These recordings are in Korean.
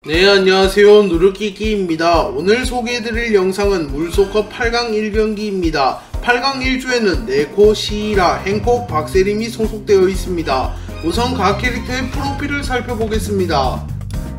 네, 안녕하세요. 누르끼끼입니다. 오늘 소개해드릴 영상은 물소컵 8강 1경기입니다. 8강 1주에는 네코, 시이라, 행콕, 박세림이 소속되어 있습니다. 우선 각 캐릭터의 프로필을 살펴보겠습니다.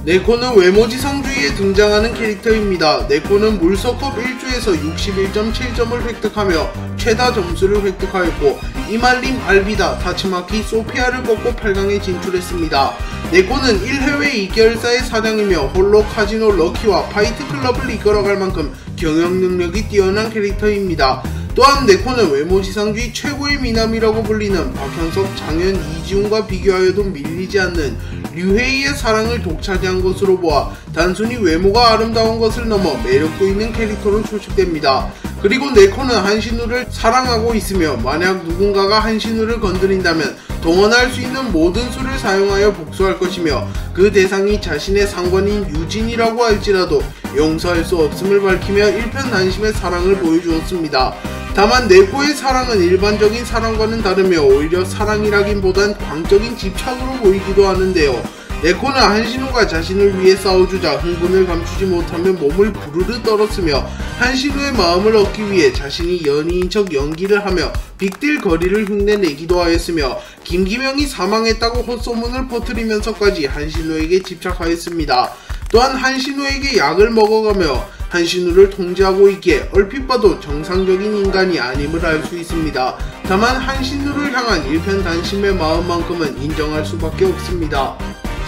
네코는 외모지상주의에 등장하는 캐릭터입니다. 네코는 물소컵 1주에서 61.7점을 획득하며 최다 점수를 획득하였고 이말림, 알비다, 타츠마키, 소피아를 꺾고 8강에 진출했습니다. 네코는 1해외 2개월사의 사장이며 홀로 카지노 럭키와 파이트 클럽을 이끌어갈 만큼 경영 능력이 뛰어난 캐릭터입니다. 또한 네코는 외모지상주의 최고의 미남이라고 불리는 박형석, 장현, 이지훈과 비교하여도 밀리지 않는 류헤이의 사랑을 독차지한 것으로 보아 단순히 외모가 아름다운 것을 넘어 매력도 있는 캐릭터로 추측됩니다. 그리고 네코는 한신우를 사랑하고 있으며 만약 누군가가 한신우를 건드린다면 동원할 수 있는 모든 수를 사용하여 복수할 것이며 그 대상이 자신의 상관인 유진이라고 할지라도 용서할 수 없음을 밝히며 일편단심의 사랑을 보여주었습니다. 다만 네코의 사랑은 일반적인 사랑과는 다르며 오히려 사랑이라기보단 광적인 집착으로 보이기도 하는데요. 네코는 한신우가 자신을 위해 싸워주자 흥분을 감추지 못하며 몸을 부르르 떨었으며 한신우의 마음을 얻기 위해 자신이 연예인 척 연기를 하며 빅딜 거리를 흉내내기도 하였으며 김기명이 사망했다고 헛소문을 퍼뜨리면서까지 한신우에게 집착하였습니다. 또한 한신우에게 약을 먹어가며 한신우를 통제하고 있기에 얼핏 봐도 정상적인 인간이 아님을 알 수 있습니다. 다만 한신우를 향한 일편단심의 마음만큼은 인정할 수밖에 없습니다.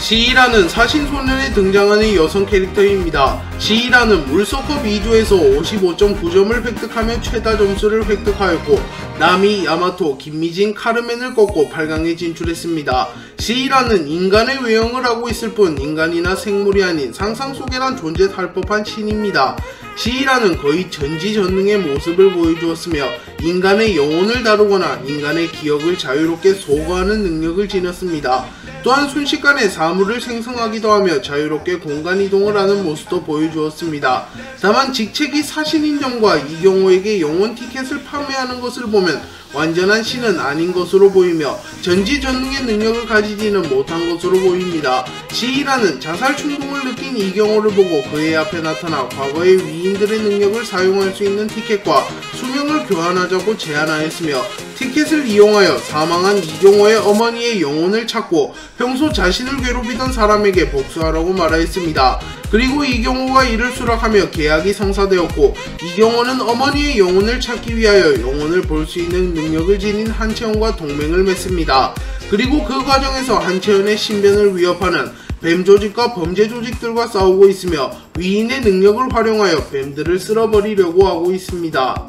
시이라는 사신소년에 등장하는 여성 캐릭터입니다. 시이라는 물소컵 2주에서 55.9점을 획득하며 최다 점수를 획득하였고 나미, 야마토, 김미진, 카르멘을 꺾고 8강에 진출했습니다. 시이라는 인간의 외형을 하고 있을 뿐 인간이나 생물이 아닌 상상 속에 난 존재할 법한 신입니다. 시이라는 거의 전지전능의 모습을 보여주었으며 인간의 영혼을 다루거나 인간의 기억을 자유롭게 소거하는 능력을 지녔습니다. 또한 순식간에 사물을 생성하기도 하며 자유롭게 공간이동을 하는 모습도 보여주었습니다. 다만 직책이 사신인정과 이경호에게 영혼 티켓을 판매하는 것을 보면 완전한 신은 아닌 것으로 보이며 전지전능의 능력을 가지지는 못한 것으로 보입니다. 시이라는 자살 충동을 느낀 이경호를 보고 그의 앞에 나타나 과거의 위인들의 능력을 사용할 수 있는 티켓과 수명을 교환하자고 제안하였으며 티켓을 이용하여 사망한 이경호의 어머니의 영혼을 찾고 평소 자신을 괴롭히던 사람에게 복수하라고 말하였습니다. 그리고 이경호가 이를 수락하며 계약이 성사되었고 이경호는 어머니의 영혼을 찾기 위하여 영혼을 볼 수 있는 능력을 지닌 한채원과 동맹을 맺습니다. 그리고 그 과정에서 한채원의 신변을 위협하는 뱀 조직과 범죄 조직들과 싸우고 있으며 위인의 능력을 활용하여 뱀들을 쓸어버리려고 하고 있습니다.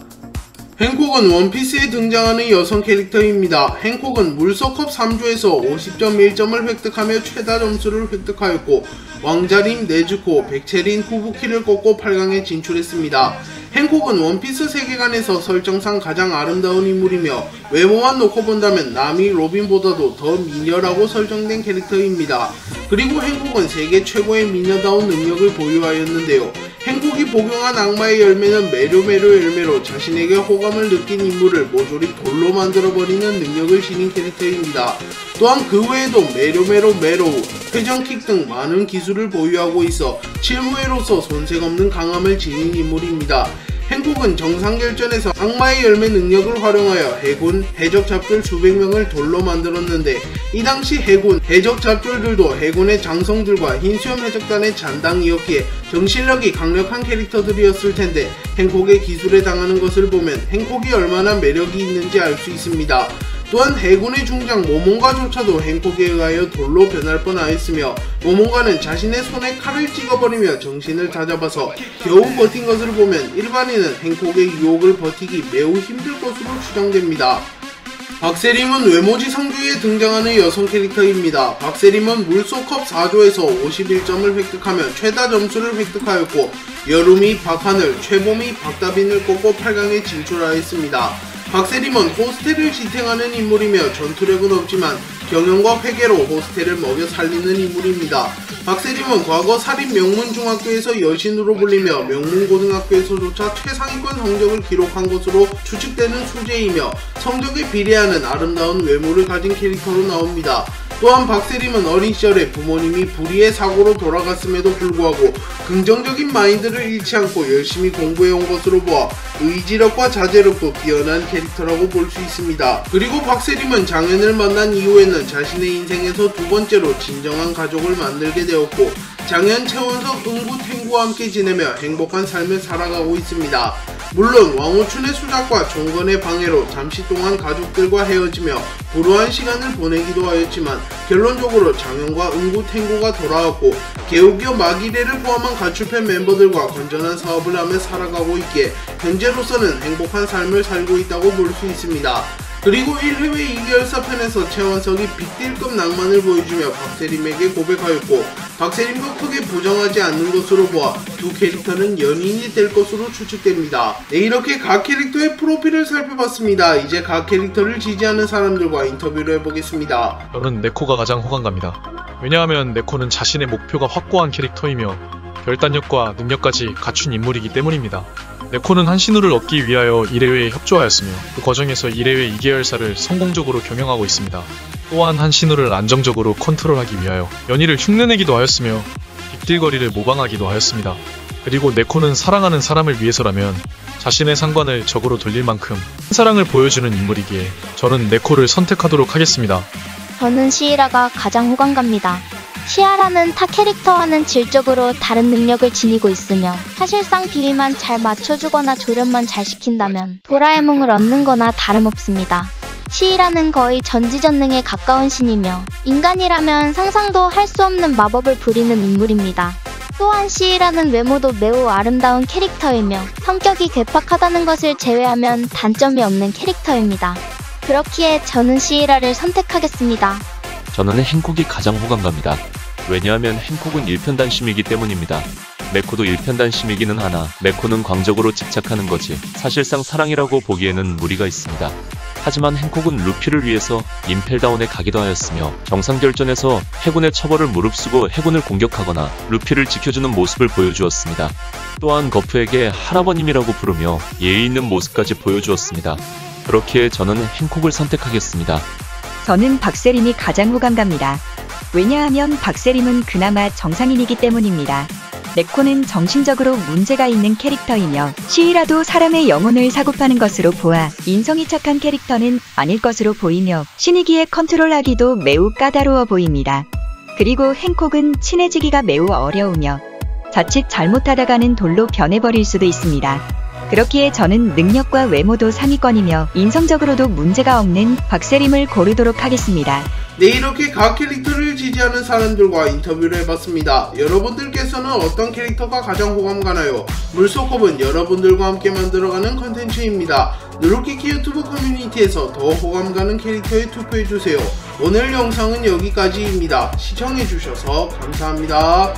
행콕은 원피스에 등장하는 여성 캐릭터입니다. 행콕은 물소컵 3주에서 50.1점을 획득하며 최다 점수를 획득하였고 왕자림, 네즈코, 백채린, 후부키를 꺾고 8강에 진출했습니다. 행콕은 원피스 세계관에서 설정상 가장 아름다운 인물이며 외모만 놓고 본다면 나미, 로빈보다도 더 미녀라고 설정된 캐릭터입니다. 그리고 행콕은 세계 최고의 미녀다운 능력을 보유하였는데요. 행콕이 복용한 악마의 열매는 메로메로 열매로 자신에게 호감을 느낀 인물을 모조리 돌로 만들어버리는 능력을 지닌 캐릭터입니다. 또한 그 외에도 메로메로 메로우, 회전킥 등 많은 기술을 보유하고 있어 칠무회로서 손색 없는 강함을 지닌 인물입니다. 행콕은 정상결전에서 악마의 열매 능력을 활용하여 해군, 해적 잡졸 수백 명을 돌로 만들었는데 이 당시 해군, 해적 잡졸들도 해군의 장성들과 흰수염 해적단의 잔당이었기에 정신력이 강력한 캐릭터들이었을 텐데 행콕의 기술에 당하는 것을 보면 행콕이 얼마나 매력이 있는지 알 수 있습니다. 또한 해군의 중장 모몬가조차도 행콕에 의하여 돌로 변할 뻔하였으며 모몬가는 자신의 손에 칼을 찍어버리며 정신을 다잡아서 겨우 버틴 것을 보면 일반인은 행콕의 유혹을 버티기 매우 힘들 것으로 추정됩니다. 박세림은 외모지상주의에 등장하는 여성 캐릭터입니다. 박세림은 물소컵 4조에서 51점을 획득하며 최다 점수를 획득하였고 여름이 박하늘, 최봄이 박다빈을 꺾고 8강에 진출하였습니다. 박세림은 호스텔을 지탱하는 인물이며 전투력은 없지만 경영과 회계로 호스텔을 먹여 살리는 인물입니다. 박세림은 과거 사립 명문중학교에서 여신으로 불리며 명문고등학교에서조차 최상위권 성적을 기록한 것으로 추측되는 수재이며 성적에 비례하는 아름다운 외모를 가진 캐릭터로 나옵니다. 또한 박세림은 어린 시절에 부모님이 불의의 사고로 돌아갔음에도 불구하고 긍정적인 마인드를 잃지 않고 열심히 공부해온 것으로 보아 의지력과 자제력도 뛰어난 캐릭터라고 볼 수 있습니다. 그리고 박세림은 장현을 만난 이후에는 자신의 인생에서 두 번째로 진정한 가족을 만들게 되었고 장현, 최원석, 응구, 탱구와 함께 지내며 행복한 삶을 살아가고 있습니다. 물론 왕호춘의 수작과 종건의 방해로 잠시 동안 가족들과 헤어지며 불우한 시간을 보내기도 하였지만 결론적으로 장현과 응구, 탱구가 돌아왔고 개우기와 마기레를 포함한 가출팬 멤버들과 건전한 사업을 하며 살아가고 있기에 현재로서는 행복한 삶을 살고 있다고 볼 수 있습니다. 그리고 1회회 2개월사 편에서 최원석이 빅딜급 낭만을 보여주며 박세림에게 고백하였고 박세림도 크게 부정하지 않는 것으로 보아 두 캐릭터는 연인이 될 것으로 추측됩니다. 네, 이렇게 각 캐릭터의 프로필을 살펴봤습니다. 이제 각 캐릭터를 지지하는 사람들과 인터뷰를 해보겠습니다. 저는 네코가 가장 호감갑니다. 왜냐하면 네코는 자신의 목표가 확고한 캐릭터이며 결단력과 능력까지 갖춘 인물이기 때문입니다. 네코는 한신우를 얻기 위하여 1회회에 협조하였으며 그 과정에서 1회회 2계열사를 성공적으로 경영하고 있습니다. 또한 한신우를 안정적으로 컨트롤하기 위하여 연희를 흉내내기도 하였으며 빅딜거리를 모방하기도 하였습니다. 그리고 네코는 사랑하는 사람을 위해서라면 자신의 상관을 적으로 돌릴 만큼 사랑을 보여주는 인물이기에 저는 네코를 선택하도록 하겠습니다. 저는 시이라가 가장 호감갑니다. 시아라는 타 캐릭터와는 질적으로 다른 능력을 지니고 있으며 사실상 비위만 잘 맞춰주거나 조련만 잘 시킨다면 도라에몽을 얻는 거나 다름없습니다. 시이라는 거의 전지전능에 가까운 신이며 인간이라면 상상도 할 수 없는 마법을 부리는 인물입니다. 또한 시이라는 외모도 매우 아름다운 캐릭터이며 성격이 괴팍하다는 것을 제외하면 단점이 없는 캐릭터입니다. 그렇기에 저는 시이라를 선택하겠습니다. 저는 행콕이 가장 호감갑니다. 왜냐하면 행콕은 일편단심이기 때문입니다. 네코도 일편단심이기는 하나 네코는 광적으로 집착하는 거지 사실상 사랑이라고 보기에는 무리가 있습니다. 하지만 행콕은 루피를 위해서 임펠다운에 가기도 하였으며 정상결전에서 해군의 처벌을 무릅쓰고 해군을 공격하거나 루피를 지켜주는 모습을 보여주었습니다. 또한 거프에게 할아버님이라고 부르며 예의 있는 모습까지 보여주었습니다. 그렇기에 저는 행콕을 선택하겠습니다. 저는 박세림이 가장 호감갑니다. 왜냐하면 박세림은 그나마 정상인이기 때문입니다. 네코는 정신적으로 문제가 있는 캐릭터이며 시이라도 사람의 영혼을 사고파는 것으로 보아 인성이 착한 캐릭터는 아닐 것으로 보이며 신이기에 컨트롤하기도 매우 까다로워 보입니다. 그리고 행콕은 친해지기가 매우 어려우며 자칫 잘못하다가는 돌로 변해버릴 수도 있습니다. 그렇기에 저는 능력과 외모도 상위권이며 인성적으로도 문제가 없는 박세림을 고르도록 하겠습니다. 네, 이렇게 각 캐릭터를 지지하는 사람들과 인터뷰를 해봤습니다. 여러분들께서는 어떤 캐릭터가 가장 호감가나요? 물속컵은 여러분들과 함께 만들어가는 컨텐츠입니다. 누르끼끼 유튜브 커뮤니티에서 더 호감가는 캐릭터에 투표해주세요. 오늘 영상은 여기까지입니다. 시청해주셔서 감사합니다.